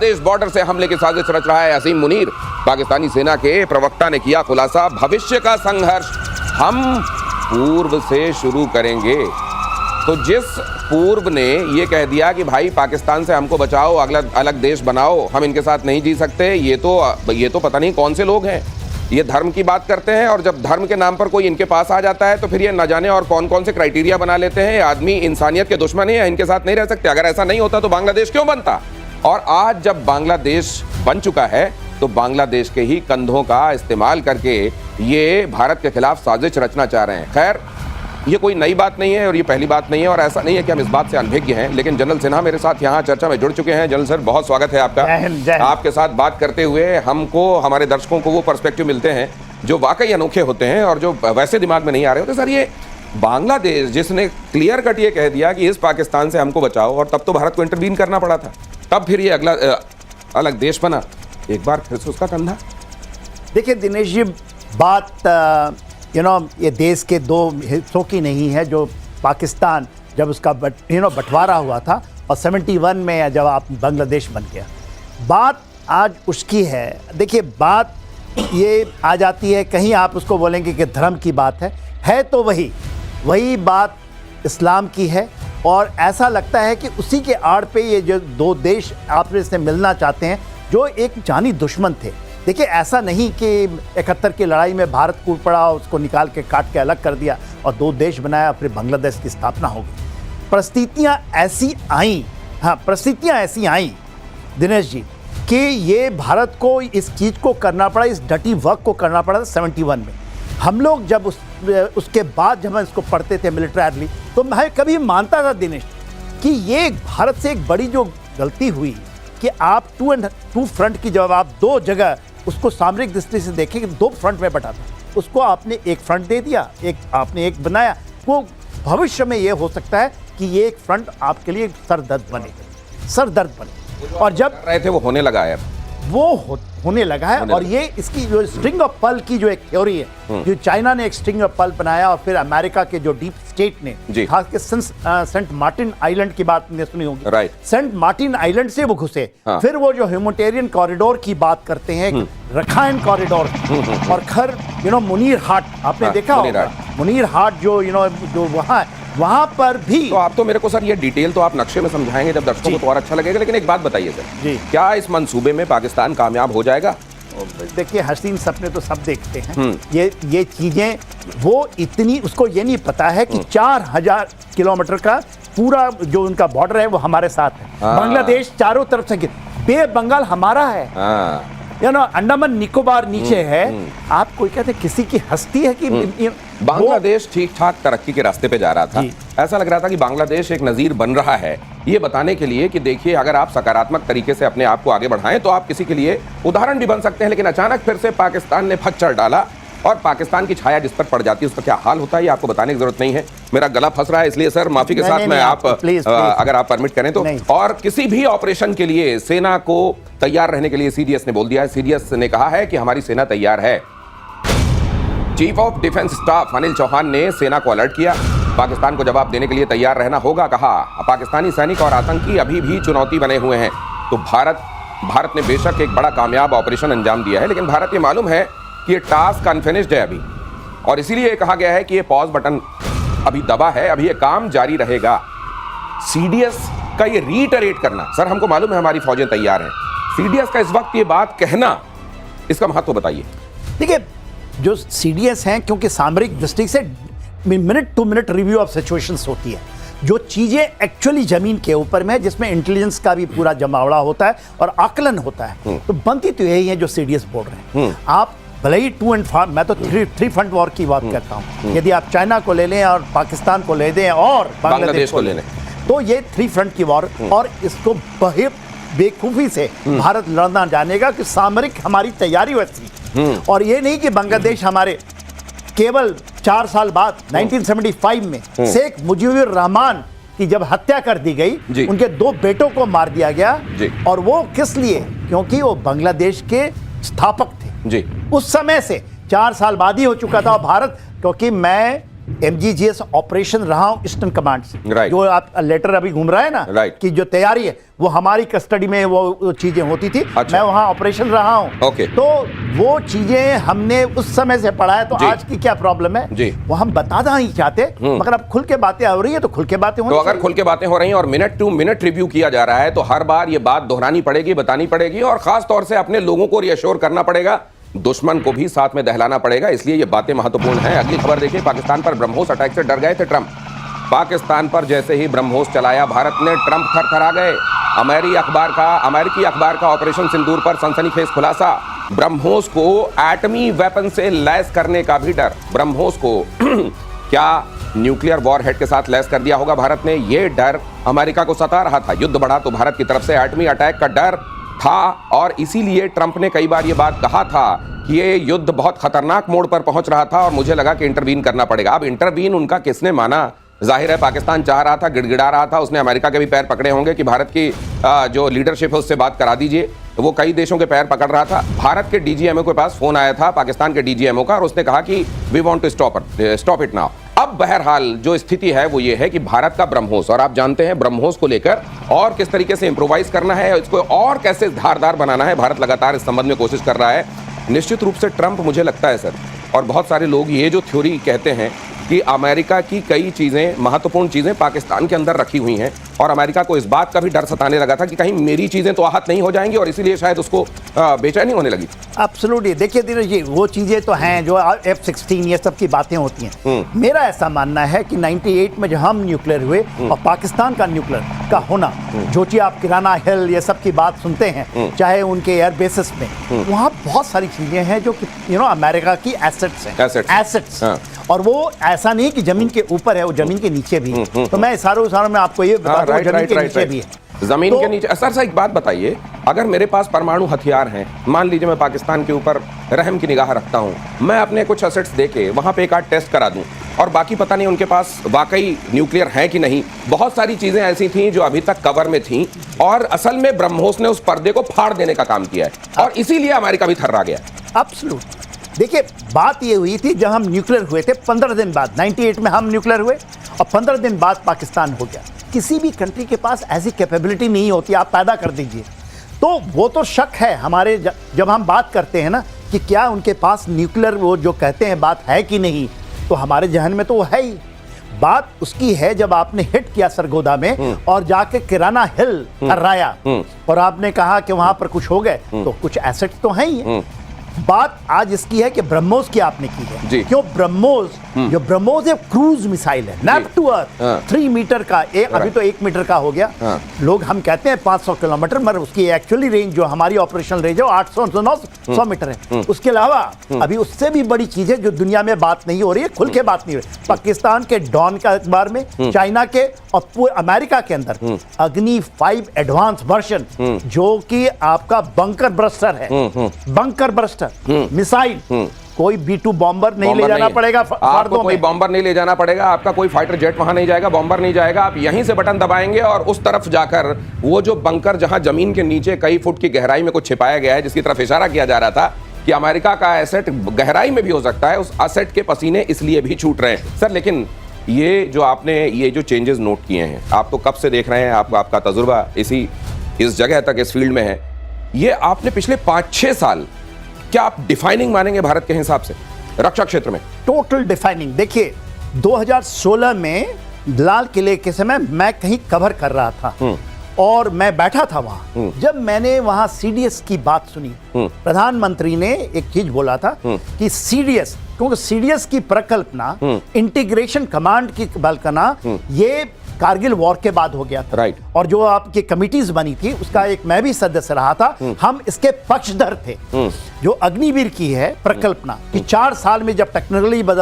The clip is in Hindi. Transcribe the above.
देश बॉर्डर से हमले की साजिश रच रहा है असीम मुनीर। पाकिस्तानी सेना के प्रवक्ता ने किया खुलासा, भविष्य का संघर्ष हम पूर्व से शुरू करेंगे। तो जिस पूर्व ने ये कह दिया कि भाई पाकिस्तान से हमको बचाओ, अलग देश बनाओ, हम इनके साथ नहीं जी सकते, ये तो पता नहीं कौन से लोग हैं। ये धर्म की बात करते हैं और जब धर्म के नाम पर कोई इनके पास आ जाता है तो फिर ये न जाने और कौन कौन से क्राइटेरिया बना लेते हैं। आदमी इंसानियत के दुश्मन है, इनके साथ नहीं रह सकते। अगर ऐसा नहीं होता तो बांग्लादेश क्यों बनता? और आज जब बांग्लादेश बन चुका है तो बांग्लादेश के ही कंधों का इस्तेमाल करके ये भारत के खिलाफ साजिश रचना चाह रहे हैं। खैर, ये कोई नई बात नहीं है और ये पहली बात नहीं है और ऐसा नहीं है कि हम इस बात से अनभिज्ञ हैं। लेकिन जनरल सिन्हा मेरे साथ यहाँ चर्चा में जुड़ चुके हैं। जनरल सर, बहुत स्वागत है आपका। आपके साथ बात करते हुए हमको, हमारे दर्शकों को वो पर्सपेक्टिव मिलते हैं जो वाकई अनोखे होते हैं और जो वैसे दिमाग में नहीं आ रहे होते। सर, ये बांग्लादेश जिसने क्लियर कट ये कह दिया कि इस पाकिस्तान से हमको बचाओ, और तब तो भारत को इंटरवीन करना पड़ा था, तब फिर ये अगला अलग देश बना, एक बार फिर से उसका कंधा। देखिए दिनेश जी, बात ये देश के दो हिस्सों की नहीं है। जो पाकिस्तान जब उसका बंटवारा हुआ था और 71 में जब आप बांग्लादेश बन गया, बात आज उसकी है। देखिए, बात ये आ जाती है, कहीं आप उसको बोलेंगे कि धर्म की बात है तो वही बात इस्लाम की है। और ऐसा लगता है कि उसी के आड़ पे ये जो दो देश आपस में मिलना चाहते हैं जो एक जानी दुश्मन थे। देखिए, ऐसा नहीं कि 71 की लड़ाई में भारत कूद पड़ा, उसको निकाल के काट के अलग कर दिया और दो देश बनाया, फिर बांग्लादेश की स्थापना हो गई। परिस्थितियाँ ऐसी आई दिनेश जी कि ये भारत को इस चीज़ को करना पड़ा, इस डटी वर्क को करना पड़ा था 71 में। हम लोग जब उसके बाद जब हम इसको पढ़ते थे मिलिट्रली, तो मैं कभी मानता था दिनेश कि ये भारत से एक बड़ी जो गलती हुई कि आप टू फ्रंट की, जब आप दो जगह उसको सामरिक दृष्टि से देखें कि दो फ्रंट में बटा था, उसको आपने एक फ्रंट दे दिया, आपने एक बनाया। वो भविष्य में ये हो सकता है कि ये एक फ्रंट आपके लिए सरदर्द बने। और जब रहे थे वो होने लगा है, होने लगा है। और ये इसकी जो स्ट्रिंग ऑफ पर्ल की जो एक थ्योरी है, जो चाइना ने एक स्ट्रिंग ऑफ पर्ल बनाया और फिर अमेरिका के जो डीप स्टेट ने, खास के सेंट मार्टिन आइलैंड की बात ने सुनी होगी, राइट, सेंट मार्टिन आइलैंड से वो घुसे। फिर वो जो ह्यूमैनिटेरियन कॉरिडोर की बात करते हैं, रखाइन कॉरिडोर, और खर मुनीर हाट आपने देखा होगा, मुनीर हाट जो वहां पर भी। तो आप तो मेरे को सर ये डिटेल तो आप नक्शे में समझाएंगे जब दर्शकों को तो और अच्छा लगेगा। लेकिन एक बात बताइए सर जी, क्या इस मंसूबे में पाकिस्तान कामयाब हो जाएगा? देखिए, हसीन सपने तो सब देखते हैं। ये चीजें वो इतनी, उसको ये नहीं पता है कि 4000 किलोमीटर का पूरा जो उनका बॉर्डर है वो हमारे साथ है। बांग्लादेश चारों तरफ से, बे बंगाल हमारा है, अंडमान निकोबार नीचे है। आप कोई कहते किसी की हस्ती है कि बांग्लादेश ठीक ठाक तरक्की के रास्ते पे जा रहा था। ऐसा लग रहा था कि बांग्लादेश एक नजीर बन रहा है, ये बताने के लिए कि देखिए, अगर आप सकारात्मक तरीके से अपने आप को आगे बढ़ाएं तो आप किसी के लिए उदाहरण भी बन सकते हैं। लेकिन अचानक फिर से पाकिस्तान ने फच्चर डाला और पाकिस्तान की छाया जिस पर पड़ जाती है उसका क्या हाल होता है, ये आपको बताने की जरूरत नहीं है। मेरा गला फंस रहा है, इसलिए सर माफी के साथ मैं आप अगर आप परमिट करें तो। और किसी भी ऑपरेशन के लिए सेना को तैयार रहने के लिए सीडीएस ने बोल दिया है। सीडीएस ने कहा है कि हमारी सेना तैयार है। Chief of defence staff Anil Chauhan ने सेना को अलर्ट किया, पाकिस्तान को जवाब देने के लिए तैयार रहना होगा। कहा, पाकिस्तानी सैनिक और आतंकी अभी भी चुनौती बने हुए हैं। तो भारत ने बेशक एक बड़ा कामयाब ऑपरेशन अंजाम दिया है, लेकिन भारत ये मालूम है कि ये टास्क अनफिनिश्ड है अभी, और इसीलिए कहा गया है कि ये पॉज बटन अभी दबा है, अभी ये काम जारी रहेगा। सीडीएस का ये रीटरेट करना, सर हमको मालूम है हमारी फौजें तैयार हैं, सीडीएस का इस वक्त ये बात कहना, इसका महत्व बताइए। देखिए, जो सीडीएस हैं, क्योंकि सामरिक दृष्टि से minute to minute review of situations होती है, जो चीजें एक्चुअली जमीन के ऊपर में, जिसमें इंटेलिजेंस का भी पूरा जमावड़ा होता है और आकलन होता है, तो बनती तो यही है जो सीडीएस बोल रहे हैं। आप भले ही 2 एंड 5, मैं तो 3 फ्रंट वॉर की बात करता हूँ। यदि आप चाइना को ले लें और पाकिस्तान को ले दें और बांग्लादेश को ले लें, तो ये 3 फ्रंट की वॉर, और इसको बेवकूफ़ी से भारत लड़ना जानेगा कि सामरिक हमारी तैयारी वैसी। और ये नहीं कि बांग्लादेश हमारे केवल 4 साल बाद 1975 में शेख मुजीबुर रहमान की जब हत्या कर दी गई, उनके 2 बेटों को मार दिया गया, और वो किस लिए? क्योंकि वो बांग्लादेश के स्थापक थे। उस समय से 4 साल बाद ही हो चुका था। भारत, क्योंकि मैं MGGS ऑपरेशन रहा हूं ईस्टर्न कमांड से, Right. जो आप लेटर अभी घूम रहा है ना, Right. कि जो तैयारी है वो हमारी कस्टडी में वो चीजें होती थी। अच्छा। मैं वहां ऑपरेशन रहा हूं। Okay. तो वो चीजें हमने उस समय से पढ़ा है। तो जी। आज की क्या प्रॉब्लम है, जी। वो हम बताना ही चाहते, मगर अब खुल के बातें हो रही है तो खुल के बातें तो होनी अगर खुल के बातें हो रही हैं और मिनट टू मिनट रिव्यू किया जा रहा है, तो हर बार ये बात दोहरानी पड़ेगी, बतानी पड़ेगी, और खास तौर से अपने लोगों को रिएश्योर करना पड़ेगा, दुश्मन को भी साथ में दहलाना पड़ेगा। इसलिए ये बातें महत्वपूर्ण हैं। अगली खबर देखिए, पाकिस्तान पर ब्रह्मोस अटैक से डर गए थे ट्रंप। पाकिस्तान पर जैसे ही ब्रह्मोस चलाया भारत ने, ट्रंप थरथरा गए। अमेरिकी अखबार का ऑपरेशन सिंदूर पर सनसनीखेज खुलासा, ब्रह्मोस को एटमी वेपन से लैस करने का भी डर। ब्रह्मोस को क्या न्यूक्लियर वॉरहेड के साथ लैस कर दिया होगा भारत ने? ये डर अमेरिका को सता रहा था। युद्ध बढ़ा तो भारत की तरफ से एटमी अटैक का डर था, और इसीलिए ट्रंप ने कई बार ये बात कहा था कि ये युद्ध बहुत खतरनाक मोड़ पर पहुंच रहा था और मुझे लगा कि इंटरवीन करना पड़ेगा। अब इंटरवीन उनका किसने माना? जाहिर है पाकिस्तान चाह रहा था, गिड़गिड़ा रहा था, उसने अमेरिका के भी पैर पकड़े होंगे कि भारत की जो लीडरशिप है उससे बात करा दीजिए। वो कई देशों के पैर पकड़ रहा था। भारत के डीजीएमओ के पास फोन आया था पाकिस्तान के डीजीएमओ का, और उसने कहा कि we want to stop it now. अब बहरहाल जो स्थिति है वो ये है कि भारत का ब्रह्मोस, और आप जानते हैं ब्रह्मोस को लेकर और किस तरीके से इंप्रोवाइज करना है, इसको और कैसे धारदार बनाना है, भारत लगातार इस संबंध में कोशिश कर रहा है। निश्चित रूप से ट्रंप, मुझे लगता है सर, और बहुत सारे लोग ये जो थ्योरी कहते हैं कि अमेरिका की कई चीज़ें, महत्वपूर्ण चीज़ें पाकिस्तान के अंदर रखी हुई हैं, और अमेरिका को इस बात का भी डर सताने लगा था कि कहीं मेरी चीज़ें तो आहत नहीं हो जाएंगी, और इसीलिए शायद उसको बेचैनी होने लगी। एब्सोल्युटली। देखिए धीरज जी, वो चीज़ें तो हैं जो F-16 ये सब की बातें होती हैं। मेरा ऐसा मानना है कि 98 में जब हम न्यूक्लियर हुए और पाकिस्तान का न्यूक्लियर का होना, जो चीज़ आप किराना हिल ये सब की बात सुनते हैं, चाहे उनके एयर बेसिस में, वहाँ बहुत सारी चीज़ें हैं जो कि अमेरिका की एसेट्स हैं। एसेट्स। और वो ऐसा नहीं कि जमीन के ऊपर है, वो जमीन के नीचे भी है। तो मैं इशारों में आपको ये बता दूं, जमीन के नीचे भी है। जमीन के नीचे। सर एक बात बताइए, अगर मेरे पास परमाणु हथियार हैं, मान लीजिए मैं पाकिस्तान के ऊपर रहम की निगाह रखता हूं, मैं अपने कुछ एसेट्स देके वहां पे एक आध टेस्ट करा दूं, और बाकी पता नहीं उनके पास वाकई न्यूक्लियर है कि नहीं। बहुत सारी चीजें ऐसी थी जो अभी तक कवर में थी, और असल में ब्रह्मोस ने उस पर्दे को फाड़ देने का काम किया है, और इसीलिए अमेरिका भी थर्रा गया। एब्सोल्युटली। देखिए बात ये हुई थी जब हम न्यूक्लियर हुए थे, 15 दिन बाद, 98 में हम न्यूक्लियर हुए और 15 दिन बाद पाकिस्तान हो गया। किसी भी कंट्री के पास ऐसी कैपेबिलिटी नहीं होती, आप पैदा कर दीजिए। तो वो तो शक है हमारे, जब हम बात करते हैं ना कि क्या उनके पास न्यूक्लियर, वो जो कहते हैं बात है कि नहीं, तो हमारे जहन में तो वो है ही। बात उसकी है जब आपने हिट किया सरगोदा में और जाके किराना हिल हर्राया, और आपने कहा कि वहां पर कुछ हो गए, तो कुछ एसेट तो हैं ही। बात आज इसकी है कि ब्रह्मोस की आपने की है। क्यों ब्रह्मोस? जो ब्रह्मोस एक क्रूज मिसाइल है, नैप टू अर्थ, 3 मीटर का, अभी तो 1 मीटर का हो गया। लोग हम कहते हैं 500 किलोमीटर, मगर उसकी एक्चुअली रेंज जो हमारी ऑपरेशल रेंज है 800-900 मीटर है। उसके अलावा अभी उससे भी बड़ी चीजें जो दुनिया में बात नहीं हो रही है, खुल के बात नहीं हो रही। पाकिस्तान के डॉन का अखबार में, चाइना के और अमेरिका के अंदर अग्नि 5 एडवांस वर्जन, जो कि आपका बंकर ब्रस्टर है, बंकर ब्रस्टर मिसाइल। कोई B-2 बॉम्बर नहीं ले जाना पड़ेगा, आपको कोई बॉम्बर नहीं ले जाना पड़ेगा, आपका कोई फाइटर जेट वहां नहीं जाएगा, बॉम्बर नहीं जाएगा, आप यहीं से बटन दबाएंगे और उस तरफ जाकर वो जो बंकर जहां जमीन के नीचे कई फुट की गहराई में कुछ छिपाया गया है, जिसकी तरफ इशारा किया जा रहा था कि अमेरिका का एसेट गहराई में भी हो सकता है, उस एसेट के पसीने इसलिए भी छूट रहे हैं। सर लेकिन ये जो आपने ये जो चेंजेस नोट किए हैं, आप तो कब से देख रहे हैं, आपका तजुर्बा इस जगह तक, इस फील्ड में है, ये आपने पिछले 5-6 साल, क्या आप डिफाइनिंग मानेंगे भारत के हिसाब से रक्षा क्षेत्र में? Total defining. देखिए 2016 में लाल किले के समय मैं कहीं कवर कर रहा था और मैं बैठा था वहां। जब मैंने वहां CDS की बात सुनी, प्रधानमंत्री ने एक चीज बोला था कि CDS, क्योंकि CDS की प्रकल्पना, इंटीग्रेशन कमांड की कल्पना, ये कारगिल वॉर के बाद हो गया था। राइट। और जो आपकी कमिटीज बनी थी उसका एक मैं भी सदस्य रहा था, हम इसके पक्षधर थे। जो अग्निवीर की है प्रकल्पना कि 4 साल में जब टेक्नोलॉजी बदल